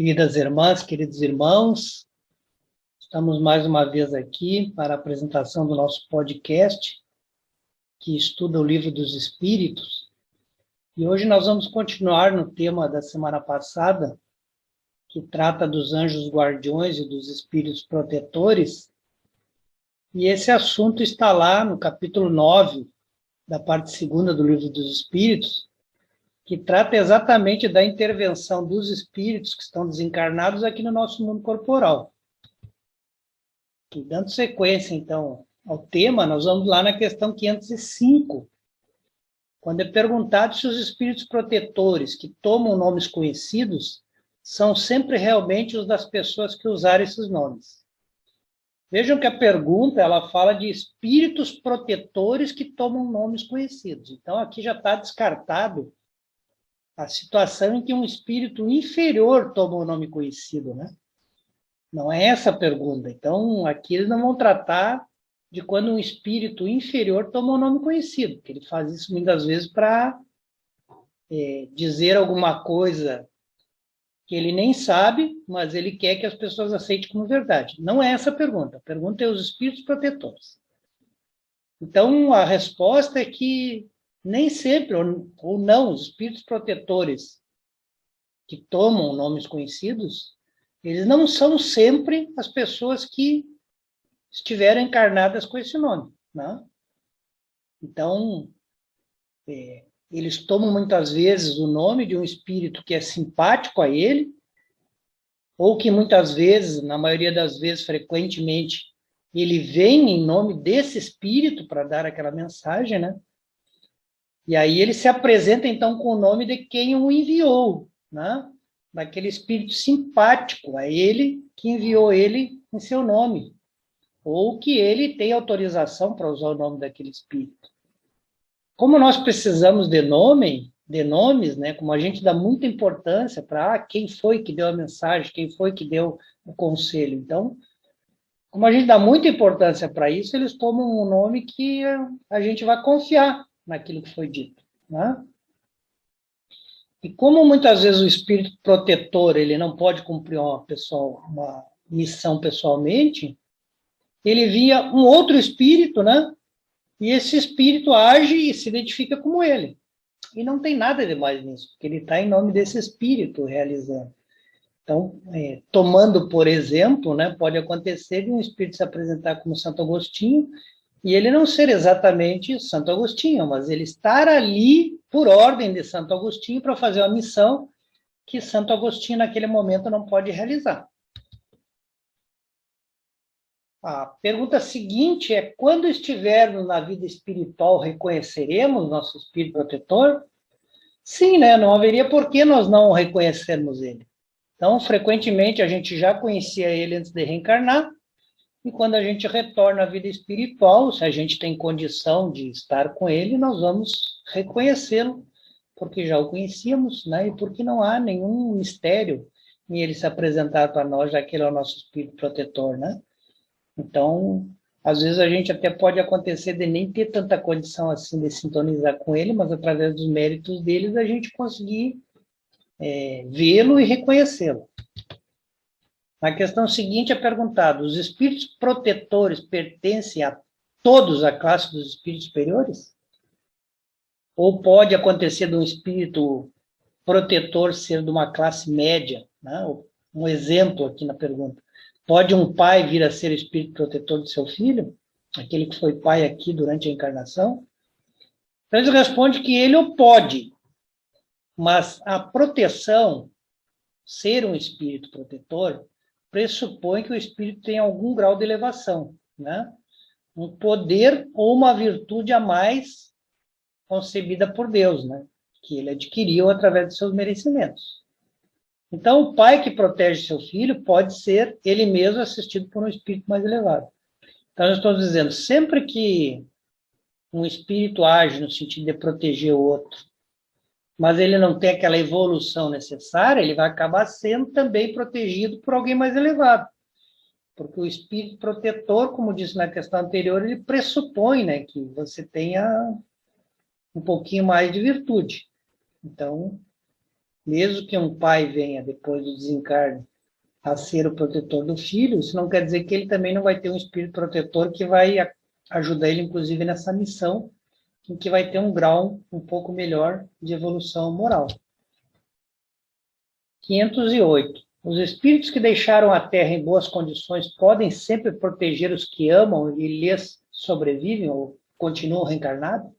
Queridas irmãs, queridos irmãos, estamos mais uma vez aqui para a apresentação do nosso podcast, que estuda o Livro dos Espíritos. E hoje nós vamos continuar no tema da semana passada, que trata dos anjos guardiões e dos espíritos protetores. E esse assunto está lá no capítulo 9, da parte segunda do Livro dos Espíritos, que trata exatamente da intervenção dos espíritos que estão desencarnados aqui no nosso mundo corporal. E dando sequência, então, ao tema, nós vamos lá na questão 505, quando é perguntado se os espíritos protetores que tomam nomes conhecidos são sempre realmente os das pessoas que usaram esses nomes. Vejam que a pergunta, ela fala de espíritos protetores que tomam nomes conhecidos. Então, aqui já está descartado a situação em que um espírito inferior toma um nome conhecido, né? Não é essa a pergunta. Então, aqui eles não vão tratar de quando um espírito inferior toma um nome conhecido, que ele faz isso muitas vezes para dizer alguma coisa que ele nem sabe, mas ele quer que as pessoas aceitem como verdade. Não é essa a pergunta. A pergunta é os espíritos protetores. Então, a resposta é que nem sempre, ou não, os espíritos protetores que tomam nomes conhecidos, eles não são sempre as pessoas que estiveram encarnadas com esse nome, né? Então, eles tomam muitas vezes o nome de um espírito que é simpático a ele, ou que muitas vezes, na maioria das vezes, frequentemente, ele vem em nome desse espírito para dar aquela mensagem, né? E aí ele se apresenta, então, com o nome de quem o enviou, né? Daquele espírito simpático a ele, que enviou ele em seu nome, ou que ele tem autorização para usar o nome daquele espírito. Como nós precisamos de nomes, né? Como a gente dá muita importância para quem foi que deu a mensagem, quem foi que deu o conselho. Então, como a gente dá muita importância para isso, eles tomam um nome que a gente vai confiar naquilo que foi dito, né? E como muitas vezes o espírito protetor ele não pode cumprir uma missão pessoalmente, ele via um outro espírito, né? E esse espírito age e se identifica como ele. E não tem nada de mais nisso, porque ele está em nome desse espírito realizando. Então, tomando por exemplo, né, pode acontecer de um espírito se apresentar como Santo Agostinho e ele não ser exatamente Santo Agostinho, mas ele estar ali por ordem de Santo Agostinho para fazer uma missão que Santo Agostinho naquele momento não pode realizar. A pergunta seguinte é: quando estivermos na vida espiritual, reconheceremos nosso espírito protetor? Sim, né? Não haveria por que nós não reconhecermos ele. Então, frequentemente, a gente já conhecia ele antes de reencarnar, e quando a gente retorna à vida espiritual, se a gente tem condição de estar com ele, nós vamos reconhecê-lo, porque já o conhecíamos, né? E porque não há nenhum mistério em ele se apresentar para nós, já que ele é o nosso espírito protetor, né? Então, às vezes a gente até pode acontecer de nem ter tanta condição assim de sintonizar com ele, mas através dos méritos deles a gente conseguir vê-lo e reconhecê-lo. Na questão seguinte é perguntado: os espíritos protetores pertencem a todos a classe dos espíritos superiores? Ou pode acontecer de um espírito protetor ser de uma classe média, né? Um exemplo aqui na pergunta: pode um pai vir a ser espírito protetor do seu filho? Aquele que foi pai aqui durante a encarnação? Então ele responde que ele o pode, mas a proteção, ser um espírito protetor, pressupõe que o espírito tem algum grau de elevação, né? Um poder ou uma virtude a mais concebida por Deus, né? Que ele adquiriu através de seus merecimentos. Então, o pai que protege seu filho pode ser ele mesmo assistido por um espírito mais elevado. Então, eu estou dizendo, sempre que um espírito age no sentido de proteger o outro, mas ele não tem aquela evolução necessária, ele vai acabar sendo também protegido por alguém mais elevado. Porque o espírito protetor, como disse na questão anterior, ele pressupõe, né, que você tenha um pouquinho mais de virtude. Então, Mesmo que um pai venha, depois do desencarne, a ser o protetor do filho, isso não quer dizer que ele também não vai ter um espírito protetor que vai ajudar ele, inclusive, nessa missão, em que vai ter um grau um pouco melhor de evolução moral. 508. Os espíritos que deixaram a Terra em boas condições podem sempre proteger os que amam e lhes sobrevivem ou continuam reencarnados?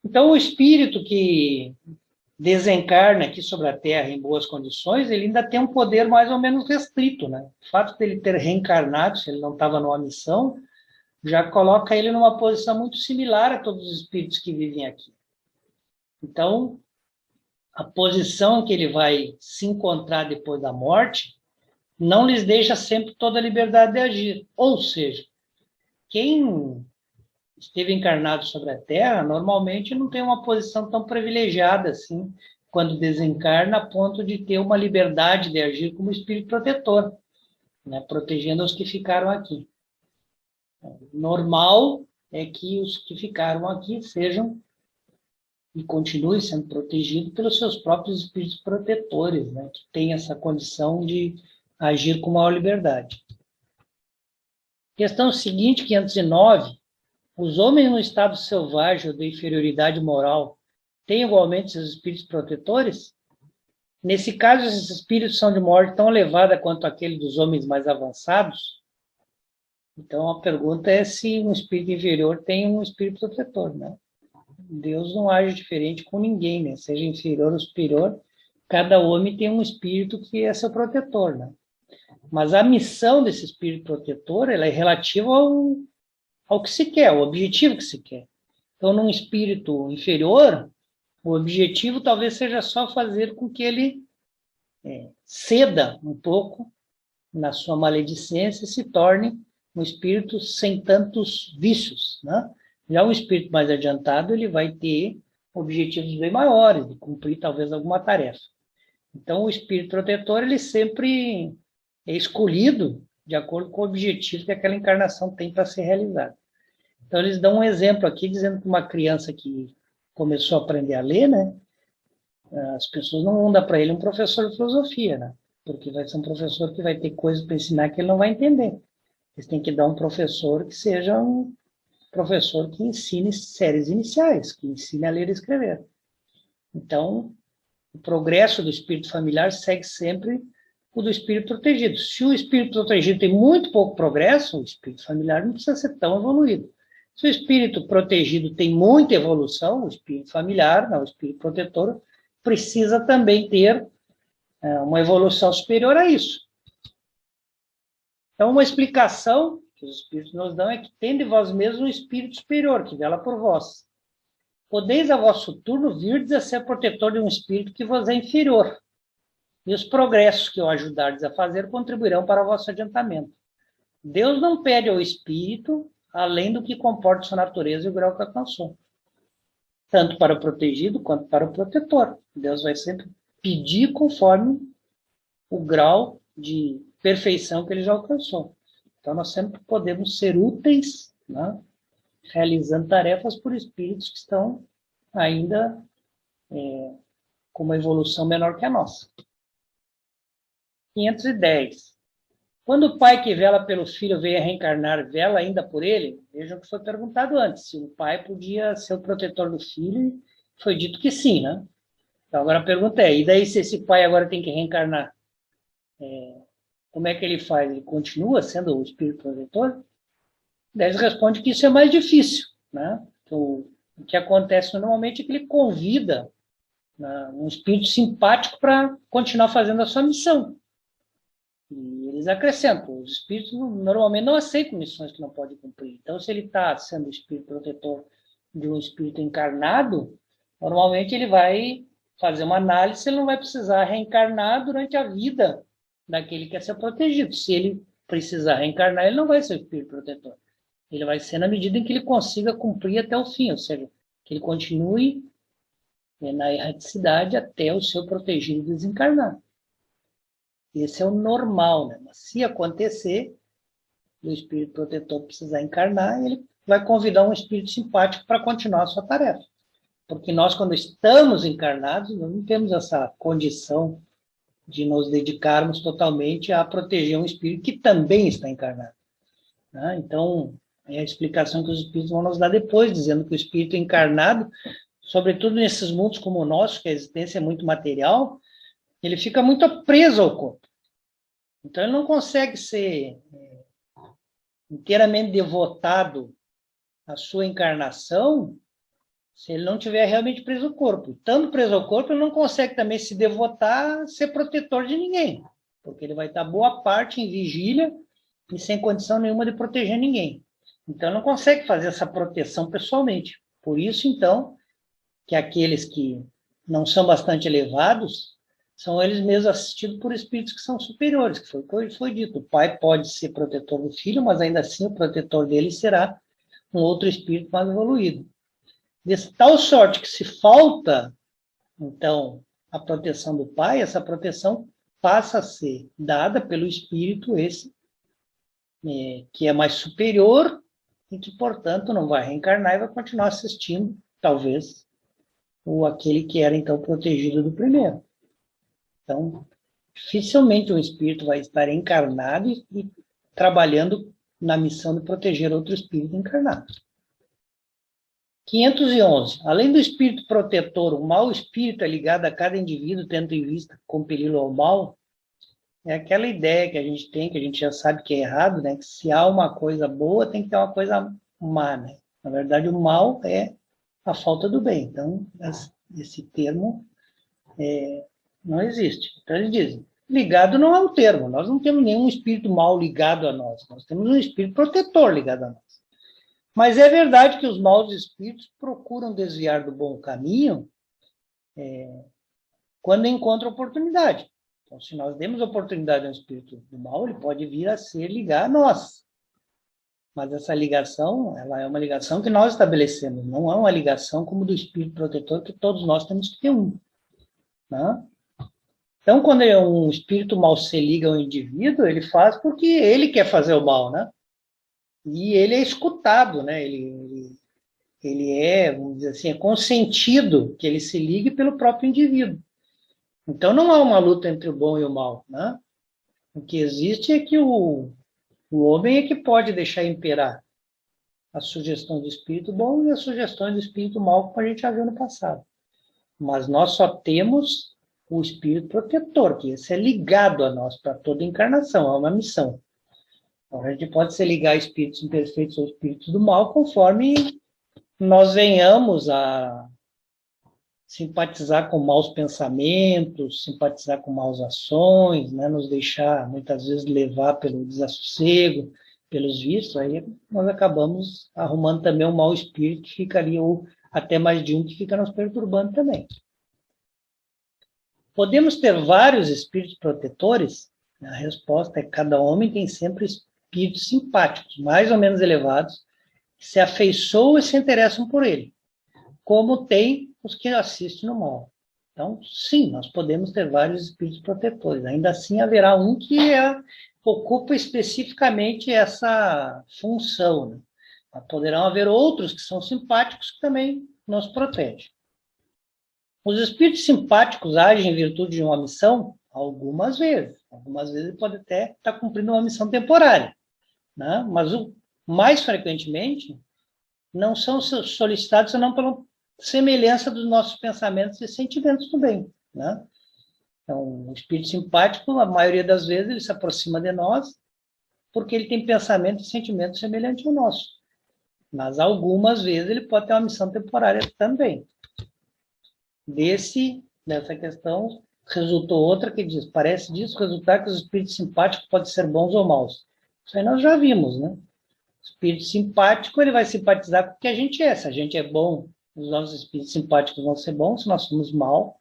Então, o espírito que desencarna aqui sobre a Terra em boas condições, ele ainda tem um poder mais ou menos restrito, né? O fato dele ter reencarnado, se ele não estava numa missão, já coloca ele numa posição muito similar a todos os espíritos que vivem aqui. Então, a posição que ele vai se encontrar depois da morte não lhes deixa sempre toda a liberdade de agir. Ou seja, quem esteve encarnado sobre a Terra, normalmente não tem uma posição tão privilegiada assim, quando desencarna, a ponto de ter uma liberdade de agir como espírito protetor, né, protegendo os que ficaram aqui. Normal é que os que ficaram aqui sejam e continuem sendo protegidos pelos seus próprios espíritos protetores, né, que têm essa condição de agir com maior liberdade. Questão seguinte, 509. Os homens no estado selvagem ou de inferioridade moral têm igualmente seus espíritos protetores? Nesse caso, esses espíritos são de morte tão elevada quanto aquele dos homens mais avançados? Então, a pergunta é se um espírito inferior tem um espírito protetor, né? Deus não age diferente com ninguém, né? Seja inferior ou superior, cada homem tem um espírito que é seu protetor, né? Mas a missão desse espírito protetor, ela é relativa ao que se quer, ao objetivo que se quer. Então, num espírito inferior, o objetivo talvez seja só fazer com que ele ceda um pouco na sua maledicência e se torne um espírito sem tantos vícios, né? Já um espírito mais adiantado, ele vai ter objetivos bem maiores, de cumprir talvez alguma tarefa. Então, o espírito protetor, ele sempre é escolhido de acordo com o objetivo que aquela encarnação tem para ser realizada. Então, eles dão um exemplo aqui, dizendo que uma criança que começou a aprender a ler, né, as pessoas não vão dar para ele um professor de filosofia, né, porque vai ser um professor que vai ter coisas para ensinar que ele não vai entender. Eles têm que dar um professor que seja um professor que ensine séries iniciais, que ensine a ler e escrever. Então, o progresso do espírito familiar segue sempre o do espírito protegido. Se o espírito protegido tem muito pouco progresso, o espírito familiar não precisa ser tão evoluído. Se o espírito protegido tem muita evolução, o espírito familiar, não, o espírito protetor, precisa também ter uma evolução superior a isso. Então, uma explicação que os espíritos nos dão é que tende vós mesmos um espírito superior, que vela por vós. Podeis a vosso turno virdes a ser protetor de um espírito que vos é inferior, e os progressos que o ajudardes a fazer contribuirão para o vosso adiantamento. Deus não pede ao espírito além do que comporta sua natureza e o grau que alcançou, tanto para o protegido quanto para o protetor. Deus vai sempre pedir conforme o grau de perfeição que ele já alcançou. Então, nós sempre podemos ser úteis, né, realizando tarefas por espíritos que estão ainda com uma evolução menor que a nossa. 510. Quando o pai que vela pelo filho veio a reencarnar, vela ainda por ele? Vejam que foi perguntado antes, se o pai podia ser o protetor do filho, foi dito que sim, né? Então, agora a pergunta é, e daí se esse pai agora tem que reencarnar? Como é que ele faz? Ele continua sendo o espírito protetor? Daí ele responde que isso é mais difícil, né? Então, o que acontece normalmente é que ele convida, né, um espírito simpático para continuar fazendo a sua missão. E eles acrescentam, os espíritos normalmente não aceitam missões que não podem cumprir. Então, se ele está sendo o espírito protetor de um espírito encarnado, normalmente ele vai fazer uma análise se ele não vai precisar reencarnar durante a vida daquele que quer ser protegido. Se ele precisar reencarnar, ele não vai ser o espírito protetor. Ele vai ser na medida em que ele consiga cumprir até o fim, ou seja, que ele continue na erraticidade até o seu protegido desencarnar. Esse é o normal, né? Mas se acontecer, o espírito protetor precisar encarnar, ele vai convidar um espírito simpático para continuar a sua tarefa. Porque nós, quando estamos encarnados, nós não temos essa condição de nos dedicarmos totalmente a proteger um espírito que também está encarnado. Né? Então, é a explicação que os espíritos vão nos dar depois, dizendo que o espírito encarnado, sobretudo nesses mundos como o nosso, que a existência é muito material, ele fica muito preso ao corpo. Então, ele não consegue ser inteiramente devotado à sua encarnação se ele não tiver realmente preso ao corpo. Estando preso ao corpo, ele não consegue também se devotar a ser protetor de ninguém, porque ele vai estar boa parte em vigília e sem condição nenhuma de proteger ninguém. Então, não consegue fazer essa proteção pessoalmente. Por isso, então, que aqueles que não são bastante elevados são eles mesmos assistidos por espíritos que são superiores, que foi dito. O pai pode ser protetor do filho, mas ainda assim o protetor dele será um outro espírito mais evoluído. De tal sorte que se falta, então, a proteção do pai, essa proteção passa a ser dada pelo espírito esse, que é mais superior e que, portanto, não vai reencarnar e vai continuar assistindo, talvez, aquele que era, então, protegido do primeiro. Então, dificilmente um espírito vai estar encarnado e trabalhando na missão de proteger outro espírito encarnado. 511. Além do espírito protetor, o mau espírito é ligado a cada indivíduo, tendo em vista compeli-lo ao mal. É aquela ideia que a gente tem, que a gente já sabe que é errado, né? Que se há uma coisa boa, tem que ter uma coisa má, né? Na verdade, o mal é a falta do bem. Então, esse termo não existe. Então, eles dizem, ligado não é um termo. Nós não temos nenhum espírito mal ligado a nós. Nós temos um espírito protetor ligado a nós. Mas é verdade que os maus espíritos procuram desviar do bom caminho quando encontram oportunidade. Então, se nós demos oportunidade a um espírito do mal, ele pode vir a ser ligar a nós. Mas essa ligação, ela é uma ligação que nós estabelecemos, não é uma ligação como do espírito protetor, que todos nós temos que ter um. Né? Então, quando um espírito mal se liga ao indivíduo, ele faz porque ele quer fazer o mal, né? E ele é escutado, né? Ele é, vamos dizer assim, é consentido que ele se ligue pelo próprio indivíduo. Então, não há uma luta entre o bom e o mal, né? O que existe é que o homem é que pode deixar imperar a sugestão do espírito bom e as sugestões do espírito mal, como a gente já viu no passado. Mas nós só temos o espírito protetor, que esse é ligado a nós para toda encarnação, é uma missão. Então, a gente pode se ligar a espíritos imperfeitos ou espíritos do mal, conforme nós venhamos a simpatizar com maus pensamentos, simpatizar com maus ações, né? Nos deixar, muitas vezes, levar pelo desassossego, pelos vícios, aí nós acabamos arrumando também um mau espírito que fica ali, ou até mais de um que fica nos perturbando também. Podemos ter vários espíritos protetores? A resposta é que cada homem tem sempre espíritos simpáticos, mais ou menos elevados, que se afeiçoam e se interessam por ele, como tem os que assistem no mal. Então, sim, nós podemos ter vários espíritos protetores. Ainda assim, haverá um que ocupa especificamente essa função. Né? Mas poderão haver outros que são simpáticos que também nos protegem. Os espíritos simpáticos agem em virtude de uma missão? Algumas vezes. Algumas vezes ele pode até estar cumprindo uma missão temporária. Né? Mas mais frequentemente não são solicitados senão pela semelhança dos nossos pensamentos e sentimentos também. Né? Então, o espírito simpático, a maioria das vezes, ele se aproxima de nós porque ele tem pensamento e sentimento semelhante ao nosso. Mas algumas vezes ele pode ter uma missão temporária também. Dessa questão, resultou outra que diz, parece disso resultar que os espíritos simpáticos podem ser bons ou maus. Isso aí nós já vimos, né? O espírito simpático, ele vai simpatizar com o que a gente é. Se a gente é bom, os nossos espíritos simpáticos vão ser bons. Se nós somos mal,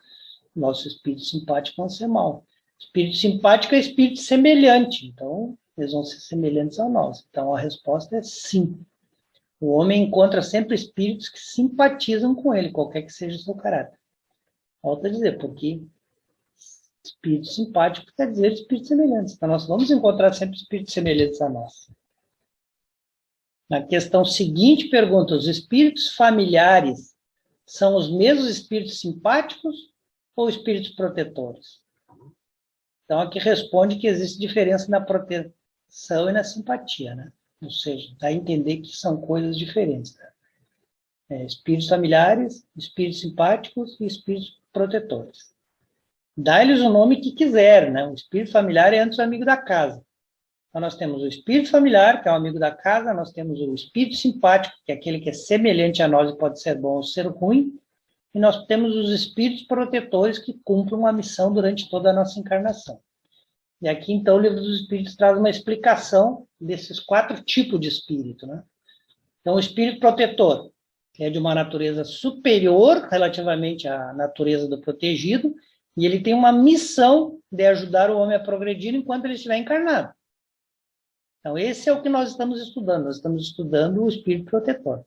nossos espíritos simpáticos vão ser mal. Espírito simpático é espírito semelhante. Então, eles vão ser semelhantes a nós. Então, a resposta é sim. O homem encontra sempre espíritos que simpatizam com ele, qualquer que seja o seu caráter. Volto a dizer, porque espírito simpático quer dizer espíritos semelhantes. Então, nós vamos encontrar sempre espíritos semelhantes a nós. Na questão seguinte, pergunta, os espíritos familiares São os mesmos espíritos simpáticos ou espíritos protetores? Então, aqui responde que existe diferença na proteção e na simpatia, né? Ou seja, dá a entender que são coisas diferentes. Né? Espíritos familiares, espíritos simpáticos e espíritos protetores. Dá-lhes o nome que quiser, né? O espírito familiar é antes o amigo da casa. Então, nós temos o espírito familiar, que é o amigo da casa, nós temos o espírito simpático, que é aquele que é semelhante a nós e pode ser bom ou ser ruim, e nós temos os espíritos protetores que cumprem uma missão durante toda a nossa encarnação. E aqui, então, o Livro dos Espíritos traz uma explicação desses 4 tipos de espírito, né? Então, o espírito protetor, que é de uma natureza superior relativamente à natureza do protegido, e ele tem uma missão de ajudar o homem a progredir enquanto ele estiver encarnado. Então, esse é o que nós estamos estudando. Nós estamos estudando o espírito protetor.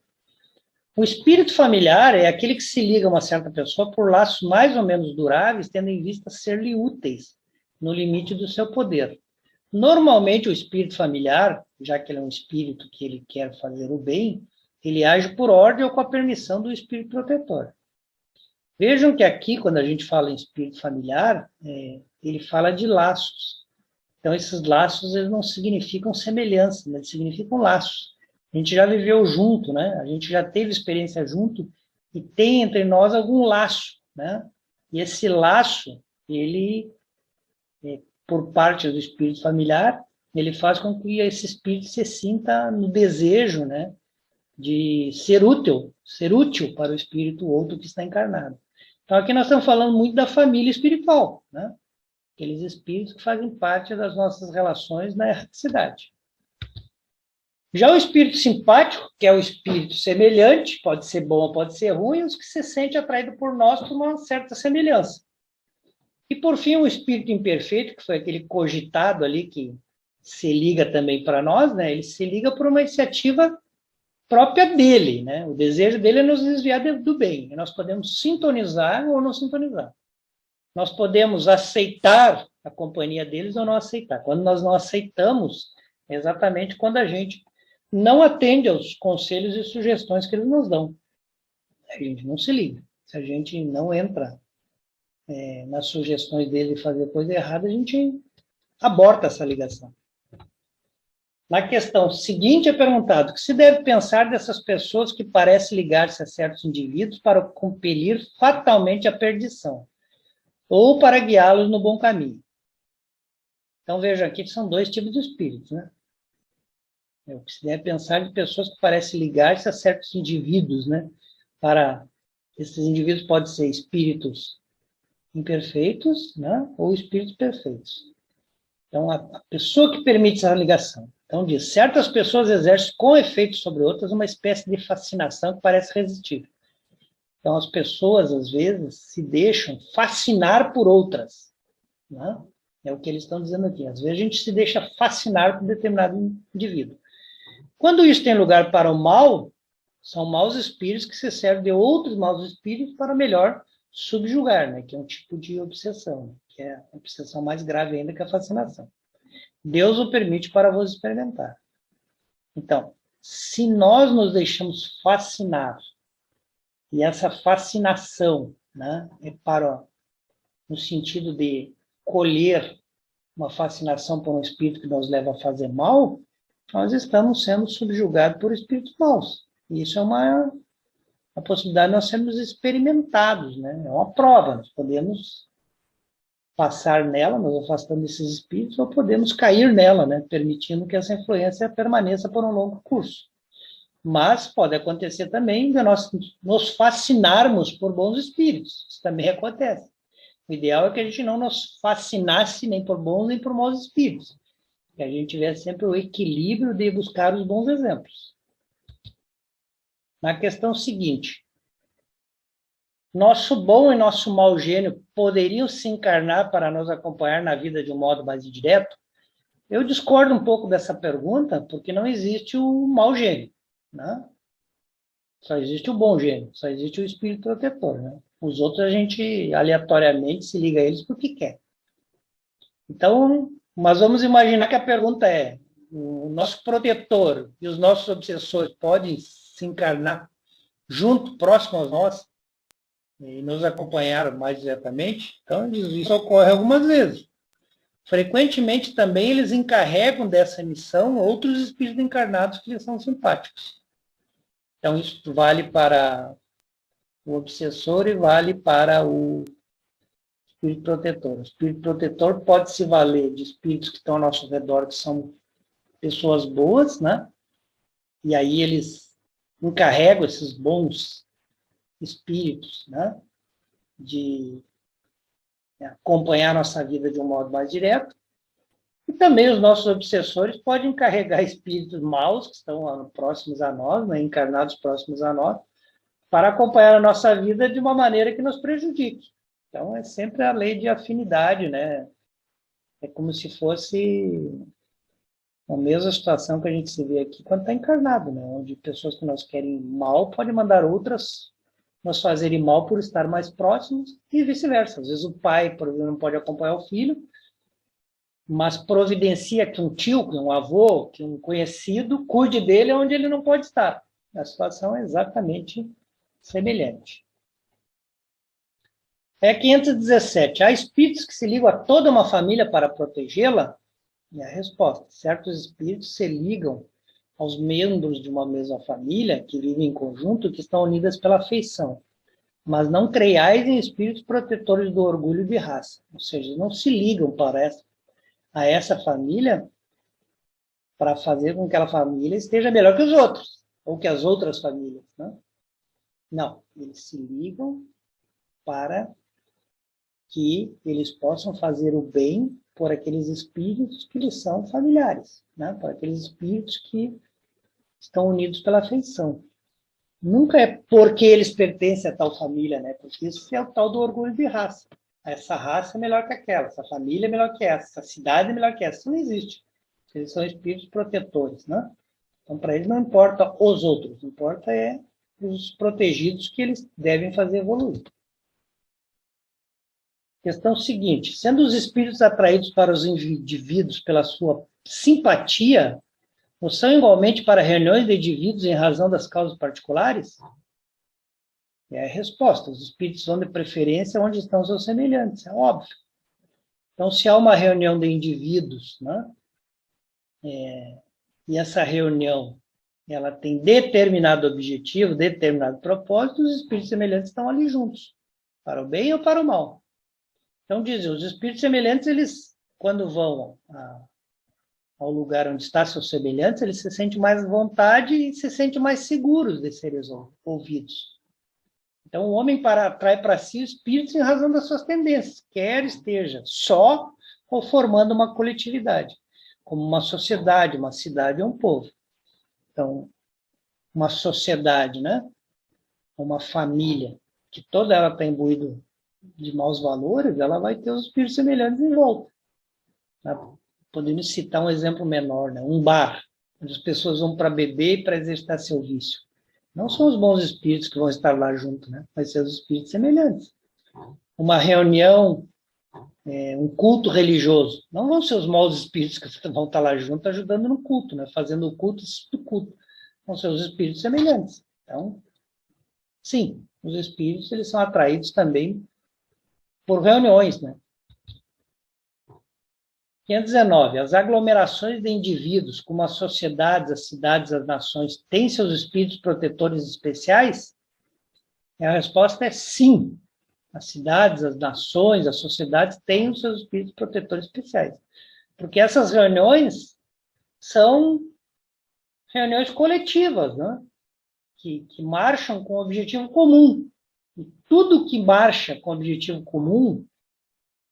O espírito familiar é aquele que se liga a uma certa pessoa por laços mais ou menos duráveis, tendo em vista ser-lhe úteis, no limite do seu poder. Normalmente, o espírito familiar, já que ele é um espírito que ele quer fazer o bem, ele age por ordem ou com a permissão do espírito protetor. Vejam que aqui, quando a gente fala em espírito familiar, ele fala de laços. Então, esses laços eles não significam semelhança, né? Eles significam laços. A gente já viveu junto, né? A gente já teve experiência junto e tem entre nós algum laço, né? E esse laço, ele, por parte do espírito familiar, ele faz com que esse espírito se sinta no desejo, né? De ser útil para o espírito outro que está encarnado. Então, aqui nós estamos falando muito da família espiritual, né? Aqueles espíritos que fazem parte das nossas relações na erraticidade. Já o espírito simpático, que é o espírito semelhante, pode ser bom ou pode ser ruim, os que se sente atraído por nós por uma certa semelhança. E, por fim, o espírito imperfeito, que foi aquele cogitado ali, que se liga também para nós, né? Ele se liga por uma iniciativa própria dele, né? O desejo dele é nos desviar do bem. E nós podemos sintonizar ou não sintonizar. Nós podemos aceitar a companhia deles ou não aceitar. Quando nós não aceitamos, é exatamente quando a gente não atende aos conselhos e sugestões que eles nos dão. A gente não se liga. Se a gente não entra nas sugestões deles de fazer coisa errada, a gente aborta essa ligação. Na questão seguinte é perguntado: o que se deve pensar dessas pessoas que parecem ligar-se a certos indivíduos para compelir fatalmente à perdição, ou para guiá-los no bom caminho? Então, veja aqui que são 2 tipos de espíritos, né? É o que se deve pensar de pessoas que parecem ligar-se a certos indivíduos, né? Esses indivíduos podem ser espíritos imperfeitos, né? Ou espíritos perfeitos. Então, a pessoa que permite essa ligação. Então, diz, certas pessoas exercem com efeito sobre outras uma espécie de fascinação que parece irresistível. Então, as pessoas, às vezes, se deixam fascinar por outras, né? É o que eles estão dizendo aqui. Às vezes, a gente se deixa fascinar por determinado indivíduo. Quando isso tem lugar para o mal, são maus espíritos que se servem de outros maus espíritos para melhor subjugar, né? Que é um tipo de obsessão, né? Que é a obsessão mais grave ainda que a fascinação. Deus o permite para vos experimentar. Então, se nós nos deixamos fascinar, e essa fascinação, né, é no sentido de colher uma fascinação por um espírito que nos leva a fazer mal, nós estamos sendo subjugados por espíritos maus. E isso é uma possibilidade de nós sermos experimentados, né? É uma prova, nós podemos passar nela, nos afastando desses espíritos, ou podemos cair nela, né? Permitindo que essa influência permaneça por um longo curso. Mas pode acontecer também de nós nos fascinarmos por bons espíritos. Isso também acontece. O ideal é que a gente não nos fascinasse nem por bons nem por maus espíritos. Que a gente tivesse sempre o equilíbrio de buscar os bons exemplos. Na questão seguinte, nosso bom e nosso mau gênio poderiam se encarnar para nos acompanhar na vida de um modo mais indireto? Eu discordo um pouco dessa pergunta, porque não existe o mau gênio, né? Só existe o bom gênio, só existe o espírito protetor, né? Os outros a gente aleatoriamente se liga a eles porque quer. Então, mas vamos imaginar que a pergunta é: o nosso protetor e os nossos obsessores podem se encarnar junto, próximo a nós, e nos acompanharam mais diretamente, então isso ocorre algumas vezes. Frequentemente também eles encarregam dessa missão outros espíritos encarnados que lhes são simpáticos. Então isso vale para o obsessor e vale para o espírito protetor. O espírito protetor pode se valer de espíritos que estão ao nosso redor, que são pessoas boas, né? E aí eles encarregam esses bons espíritos, né? De acompanhar a nossa vida de um modo mais direto. E também os nossos obsessores podem encarregar espíritos maus, que estão próximos a nós, né? Encarnados próximos a nós, para acompanhar a nossa vida de uma maneira que nos prejudique. Então, é sempre a lei de afinidade, né? É como se fosse a mesma situação que a gente se vê aqui quando está encarnado, né? Onde pessoas que nós querem mal podem mandar outras nos fazerem mal por estar mais próximos e vice-versa. Às vezes o pai, por exemplo, não pode acompanhar o filho, mas providencia que um tio, que um avô, que um conhecido cuide dele onde ele não pode estar. A situação é exatamente semelhante. 517. Há espíritos que se ligam a toda uma família para protegê-la? E a resposta: certos espíritos se ligam aos membros de uma mesma família, que vivem em conjunto, que estão unidas pela afeição. Mas não creiais em espíritos protetores do orgulho de raça. Ou seja, não se ligam a essa família para fazer com que aquela família esteja melhor que os outros, ou que as outras famílias. Né? Não, eles se ligam para que eles possam fazer o bem por aqueles espíritos que lhes são familiares, né? Por aqueles espíritos que estão unidos pela afeição. Nunca é porque eles pertencem a tal família, né? Porque isso é o tal do orgulho de raça. Essa raça é melhor que aquela, essa família é melhor que essa cidade é melhor que essa. Isso não existe. Eles são espíritos protetores, né? Então, para eles não importa os outros, importa é os protegidos que eles devem fazer evoluir. Questão seguinte: sendo os espíritos atraídos para os indivíduos pela sua simpatia, ou são igualmente para reuniões de indivíduos em razão das causas particulares? É a resposta: os espíritos vão de preferência onde estão seus semelhantes, é óbvio. Então, se há uma reunião de indivíduos, né, e essa reunião ela tem determinado objetivo, determinado propósito, os espíritos semelhantes estão ali juntos, para o bem ou para o mal. Então, dizem, os espíritos semelhantes, eles, quando vão ao lugar onde está seus semelhantes, eles se sentem mais à vontade e se sentem mais seguros de serem ouvidos. Então, o homem atrai para si espíritos em razão das suas tendências, quer esteja só ou formando uma coletividade, como uma sociedade, uma cidade ou um povo. Então, uma sociedade, né? Uma família, que toda ela está imbuída de maus valores, ela vai ter os espíritos semelhantes em volta. Tá? Podemos citar um exemplo menor, né? Um bar, onde as pessoas vão para beber e para exercitar seu vício. Não são os bons espíritos que vão estar lá junto, né? Vai ser os espíritos semelhantes. Uma reunião, um culto religioso, não vão ser os maus espíritos que vão estar lá junto ajudando no culto, né? Fazendo o culto do culto. Vão ser os espíritos semelhantes. Então, sim, os espíritos eles são atraídos também por reuniões, né? 519. As aglomerações de indivíduos, como as sociedades, as cidades, as nações, têm seus espíritos protetores especiais? E a resposta é sim. As cidades, as nações, as sociedades têm os seus espíritos protetores especiais. Porque essas reuniões são reuniões coletivas, né? Que marcham com objetivo comum. E tudo que marcha com objetivo comum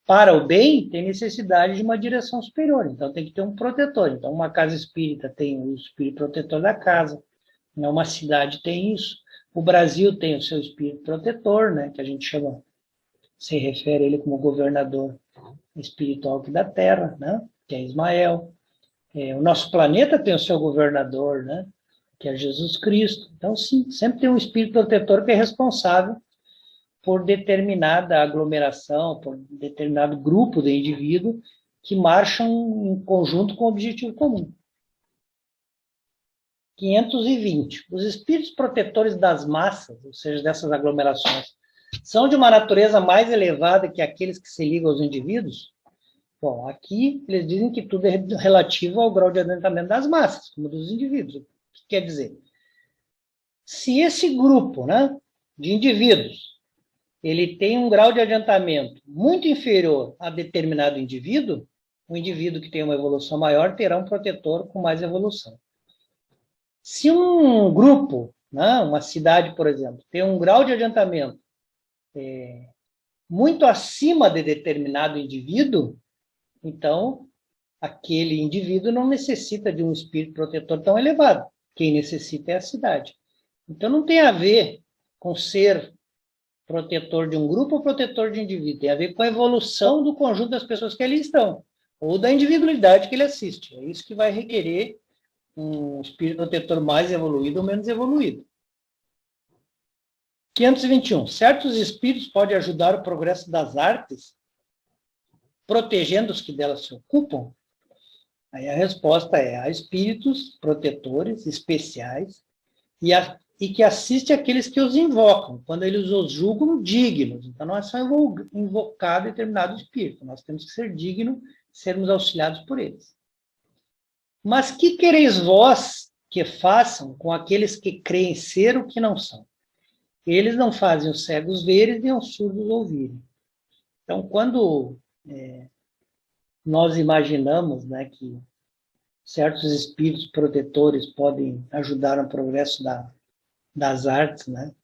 para o bem, tem necessidade de uma direção superior. Então, tem que ter um protetor. Então, uma casa espírita tem o espírito protetor da casa. Uma cidade tem isso. O Brasil tem o seu espírito protetor, né, que a gente chama, se refere a ele como governador espiritual aqui da Terra, né, que é Ismael. O nosso planeta tem o seu governador, né, que é Jesus Cristo. Então, sim, sempre tem um espírito protetor que é responsável por determinada aglomeração, por determinado grupo de indivíduos que marcham em conjunto com o objetivo comum. 520. Os espíritos protetores das massas, ou seja, dessas aglomerações, são de uma natureza mais elevada que aqueles que se ligam aos indivíduos? Bom, aqui eles dizem que tudo é relativo ao grau de adiantamento das massas, como dos indivíduos. O que quer dizer? Se esse grupo, né, de indivíduos, ele tem um grau de adiantamento muito inferior a determinado indivíduo, o indivíduo que tem uma evolução maior terá um protetor com mais evolução. Se um grupo, né, uma cidade, por exemplo, tem um grau de adiantamento muito acima de determinado indivíduo, então aquele indivíduo não necessita de um espírito protetor tão elevado. Quem necessita é a cidade. Então não tem a ver com ser protetor de um grupo ou protetor de um indivíduo, tem a ver com a evolução do conjunto das pessoas que ali estão, ou da individualidade que ele assiste. É isso que vai requerer um espírito protetor mais evoluído ou menos evoluído. 521. Certos espíritos podem ajudar o progresso das artes, protegendo os que delas se ocupam? Aí a resposta é: há espíritos protetores especiais e que assiste aqueles que os invocam, quando eles os julgam dignos. Então, não é só invocar determinado espírito, nós temos que ser dignos, sermos auxiliados por eles. Mas que quereis vós que façam com aqueles que creem ser o que não são? Eles não fazem os cegos verem nem os surdos ouvirem. Então, quando nós imaginamos, né, que certos espíritos protetores podem ajudar no progresso das artes, né?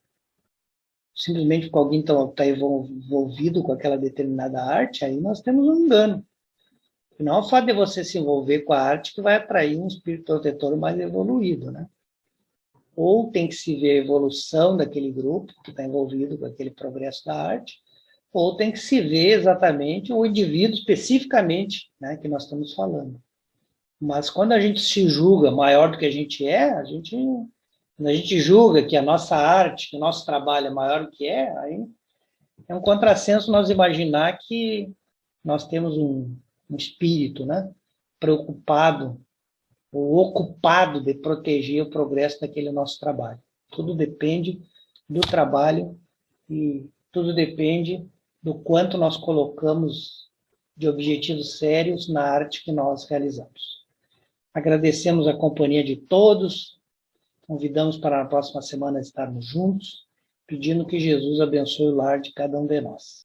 Simplesmente porque alguém está envolvido com aquela determinada arte, aí nós temos um engano. Não é o fato de você se envolver com a arte que vai atrair um espírito protetor mais evoluído, né? Ou tem que se ver a evolução daquele grupo que está envolvido com aquele progresso da arte, ou tem que se ver exatamente o indivíduo especificamente, né, que nós estamos falando. Mas quando a gente se julga maior do que a gente quando a gente julga que a nossa arte, que o nosso trabalho é maior do que aí é um contrassenso nós imaginar que nós temos um espírito, né, preocupado ou ocupado de proteger o progresso daquele nosso trabalho. Tudo depende do trabalho e tudo depende do quanto nós colocamos de objetivos sérios na arte que nós realizamos. Agradecemos a companhia de todos, convidamos para a próxima semana estarmos juntos, pedindo que Jesus abençoe o lar de cada um de nós.